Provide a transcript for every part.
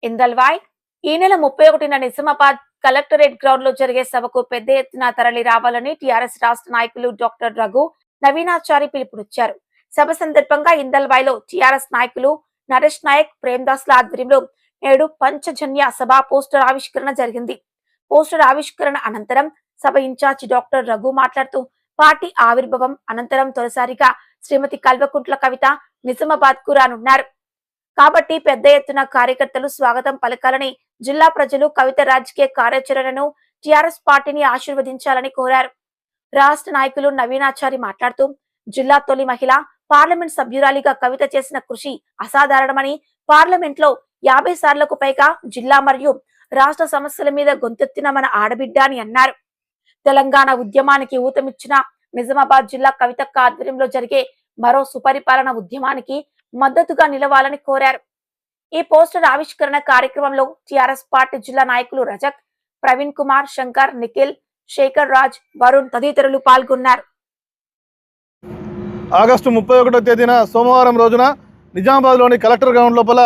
ఇందల్వాయ్ ఈ నెల 31న Nizamabad collectorate ground లో జరిగే సభకు పెద్ద ఎత్తున తరలి రావాలని టీఆర్ఎస్ రాష్ట్ర నాయకులు డాక్టర్ రఘు నవీనాచారి పిలుపునిచ్చారు. సభ సందర్భంగా ఇందల్వాయ్ లో టీఆర్ఎస్ నాయకులు నరేష్ నాయక్, ప్రేమదాస్ ల ఆధ్వర్యంలో నేడు పంచజన్య సభ పోస్టర్ ఆవిష్కరణ జరిగింది. పోస్టర్ ఆవిష్కరణ అనంతరం సభ ఇన్ఛార్జి డాక్టర్ రఘు మాట్లాడుతూ పార్టీ ఆవిర్భావం అనంతరం తొలిసారిగా శ్రీమతి కల్వకుంట్ల కవిత నిజామాబాద్ కు రానున్నారు కాబట్టి పెద్ద ఎత్తున కార్యకర్తలు స్వాగతం పలకాలని, జిల్లా ప్రజలు కవిత రాజకీయ కార్యాచరణను టీఆర్ఎస్ పార్టీని ఆశీర్వదించాలని కోరారు. రాష్ట్ర నాయకులు నవీనాచారి మాట్లాడుతూ జిల్లా తొలి మహిళ పార్లమెంట్ సభ్యురాలిగా కవిత చేసిన కృషి అసాధారణమని, పార్లమెంట్ లో 50 సార్లకు పైగా జిల్లా మరియు రాష్ట్ర సమస్యల మీద గొంతెత్తిన మన ఆడబిడ్డ అని అన్నారు. తెలంగాణ ఉద్యమానికి ఊతమిచ్చిన నిజామాబాద్ జిల్లా కవితక్క ఆధ్వర్యంలో జరిగే మరో సుపరిపాలన ఉద్యమానికి మద్దతుగా నిలవాలని కోరారు. ఈ పోస్టర్ ఆవిష్కరణ కార్యక్రమంలో టిఆర్ఎస్ పార్టీ జిల్లా నాయకులు రజక్, ప్రవీణ్ కుమార్, శంకర్, నిఖిల్, శేఖర్ రాజ్, వరుణ్ తదితరులు పాల్గొన్నారు. ఆగస్టు 31వ తేదీన సోమవారం రోజున నిజామాబాద్లోని కలెక్టర్ గ్రౌండ్ లోపల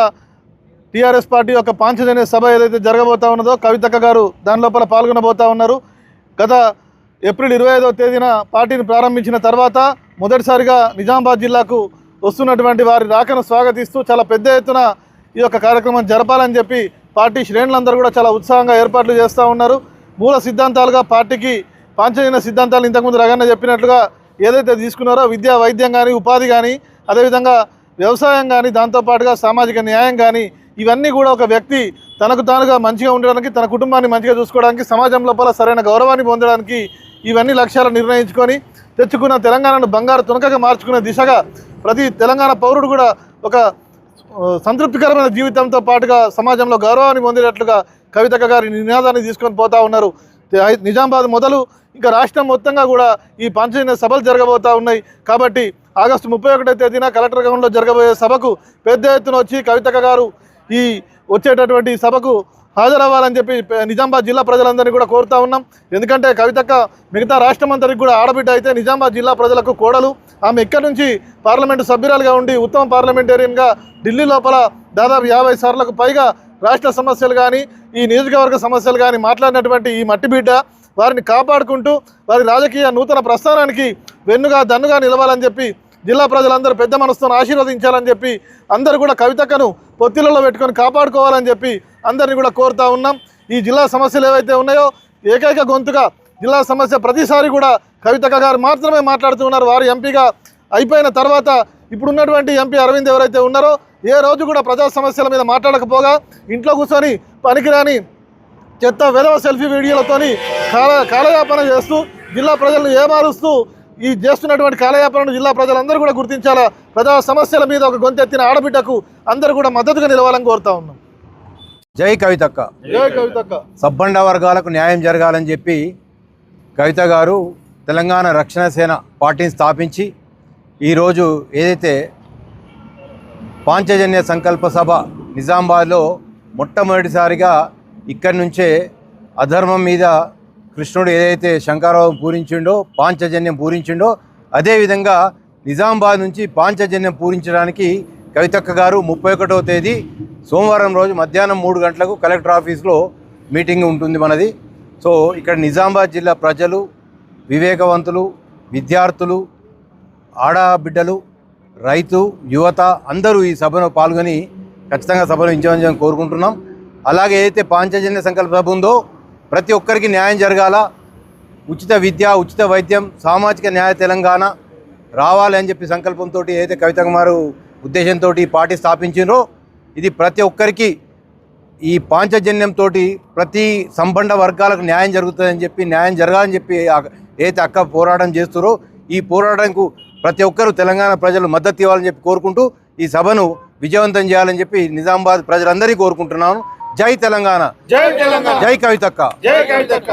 టీఆర్ఎస్ పార్టీ యొక్క పాంచజన్య సభ ఏదైతే జరగబోతా ఉన్నదో కవితక్క గారు దాని లోపల పాల్గొనబోతా ఉన్నారు. గత ఏప్రిల్ 25వ తేదీన పార్టీని ప్రారంభించిన తర్వాత మొదటిసారిగా నిజామాబాద్ జిల్లాకు వస్తున్నటువంటి వారి రాకను స్వాగతిస్తూ చాలా పెద్ద ఎత్తున ఈ యొక్క కార్యక్రమం జరపాలని చెప్పి పార్టీ శ్రేణులందరూ కూడా చాలా ఉత్సాహంగా ఏర్పాట్లు చేస్తూ ఉన్నారు. మూల సిద్ధాంతాలుగా పార్టీకి పాంచజన్య సిద్ధాంతాలు ఇంతకుముందు రగన్న చెప్పినట్లుగా ఏదైతే తీసుకున్నారో విద్యా, వైద్యం కానీ, ఉపాధి కానీ, అదేవిధంగా వ్యవసాయం కానీ, దాంతోపాటుగా సామాజిక న్యాయం కానీ, ఇవన్నీ కూడా ఒక వ్యక్తి తనకు తానుగా మంచిగా ఉండడానికి, తన కుటుంబాన్ని మంచిగా చూసుకోవడానికి, సమాజం లోపల సరైన గౌరవాన్ని పొందడానికి ఇవన్నీ లక్ష్యాలు నిర్ణయించుకొని తెచ్చుకున్న తెలంగాణను బంగారు తునకగా మార్చుకునే దిశగా ప్రతి తెలంగాణ పౌరుడు కూడా ఒక సంతృప్తికరమైన జీవితంతో పాటుగా సమాజంలో గౌరవాన్ని పొందేటట్లుగా కవితక్క గారి నినాదాన్ని తీసుకొని పోతా ఉన్నారు. నిజామాబాద్ మొదలు ఇంకా రాష్ట్రం మొత్తంగా కూడా ఈ పంచజన్య సభలు జరగబోతూ ఉన్నాయి. కాబట్టి ఆగస్టు 31వ తేదీన కలెక్టర్ గ్రౌండ్లో జరగబోయే సభకు పెద్ద ఎత్తున వచ్చి కవితక్క గారు ఈ వచ్చేటటువంటి సభకు హాజరవ్వాలని చెప్పి నిజామాబాద్ జిల్లా ప్రజలందరినీ కూడా కోరుతా ఉన్నాం. ఎందుకంటే కవితక్క మిగతా రాష్ట్రం అంతరికి కూడా ఆడబిడ్డ అయితే నిజామాబాద్ జిల్లా ప్రజలకు కోడలు. ఆమె ఇక్కడి నుంచి పార్లమెంటు సభ్యురాలుగా ఉండి ఉత్తమ పార్లమెంటేరియన్గా ఢిల్లీ లోపల దాదాపు 50 సార్లకు పైగా రాష్ట్ర సమస్యలు కానీ, ఈ నియోజకవర్గ సమస్యలు కానీ మాట్లాడినటువంటి ఈ మట్టి బిడ్డ వారిని కాపాడుకుంటూ వారి రాజకీయ నూతన ప్రస్థానానికి వెన్నుగా దన్నుగా నిలవాలని చెప్పి జిల్లా ప్రజలందరూ పెద్ద మనసుతో ఆశీర్వదించాలని చెప్పి అందరూ కూడా కవితక్కను పొత్తిళ్లలో పెట్టుకొని కాపాడుకోవాలని చెప్పి అందరినీ కూడా కోరుతా ఉన్నాం. ఈ జిల్లా సమస్యలు ఏవైతే ఉన్నాయో ఏకైక గొంతుగా జిల్లా సమస్య ప్రతిసారి కూడా కవితక్క గారు మాత్రమే మాట్లాడుతూ ఉన్నారు. వారు ఎంపీగా అయిపోయిన తర్వాత ఇప్పుడున్నటువంటి ఎంపీ అరవింద్ ఎవరైతే ఉన్నారో ఏ రోజు కూడా ప్రజా సమస్యల మీద మాట్లాడకపోగా ఇంట్లో కూర్చొని పనికిరాని చెత్త వెధవ సెల్ఫీ వీడియోలతోని కాలయాపన చేస్తూ జిల్లా ప్రజలను ఏమారుస్తూ ఈ చేస్తున్నటువంటి కాలయాపనను జిల్లా ప్రజలందరూ కూడా గుర్తించాలా. ప్రజా సమస్యల మీద ఒక గొంతెత్తిన ఆడబిడ్డకు అందరూ కూడా మద్దతుగా నిలవాలని కోరుతా ఉన్నాం. జై కవితక్క. జై కవితక్క. సబ్బండ వర్గాలకు న్యాయం జరగాలని చెప్పి కవిత గారు తెలంగాణ రక్షణ సేన పార్టీని స్థాపించి ఈరోజు ఏదైతే పాంచజన్య సంకల్ప సభ నిజామాబాద్లో మొట్టమొదటిసారిగా ఇక్కడి నుంచే అధర్మం మీద కృష్ణుడు ఏదైతే శంకరావం పూరించిండో, పాంచజన్యం పూరించిండో, అదేవిధంగా నిజామాబాద్ నుంచి పాంచజన్యం పూరించడానికి కవితక్క గారు 31వ తేదీ సోమవారం రోజు మధ్యాహ్నం 3 గంటలకు కలెక్టర్ ఆఫీస్లో మీటింగ్ ఉంటుంది మనది. సో ఇక్కడ నిజామాబాద్ జిల్లా ప్రజలు, వివేకవంతులు, విద్యార్థులు, ఆడబిడ్డలు, రైతు, యువత అందరూ ఈ సభలో పాల్గొని ఖచ్చితంగా సభను విజయవంతం కోరుకుంటున్నాం. అలాగే ఏదైతే పాంచజన్య సంకల్ప సభ ఉందో ప్రతి ఒక్కరికి న్యాయం జరగాల, ఉచిత విద్య, ఉచిత వైద్యం, సామాజిక న్యాయ తెలంగాణ రావాలి అని చెప్పి సంకల్పంతో ఏదైతే కవితక్క గారు ఉద్దేశంతో పార్టీ స్థాపించారో ఇది ప్రతి ఒక్కరికి ఈ పాంచజన్యంతో ప్రతి సంబంధ వర్గాలకు న్యాయం జరుగుతుందని చెప్పి, న్యాయం జరగాలని చెప్పి ఏదైతే అక్క పోరాటం చేస్తారో ఈ పోరాటంకు ప్రతి ఒక్కరూ తెలంగాణ ప్రజలు మద్దతు ఇవ్వాలని చెప్పి కోరుకుంటూ ఈ సభను విజయవంతం చేయాలని చెప్పి నిజామాబాద్ ప్రజలందరినీ కోరుకుంటున్నాను. జై తెలంగాణ, జై తెలంగాణ, జై కవితక్క, జై కవితక్క.